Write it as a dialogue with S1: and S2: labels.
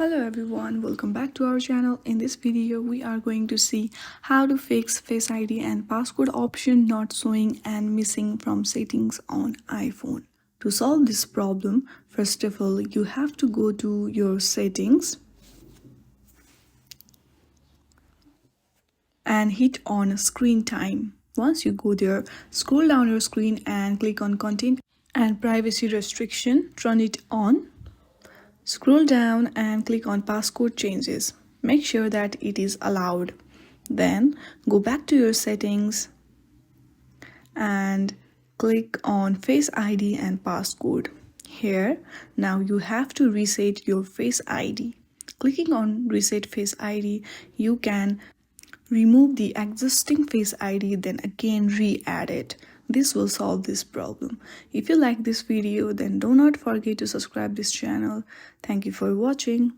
S1: Hello everyone, welcome back to our channel. In this video, we are going to see how to fix Face ID and passcode option not showing and missing from settings on iPhone. To solve this problem, first of all, you have to go to your settings and hit on screen time. Once you go there, scroll down your screen and click on content and privacy restriction, turn it on. Scroll down and click on passcode changes. Make sure that it is allowed. Then go back to your settings and click on Face ID and Passcode. Here, now you have to reset your Face ID. Clicking on Reset Face ID, you can remove the existing Face ID, then again re-add it. This will solve this problem. If you like this video, then do not forget to subscribe this channel. Thank you for watching.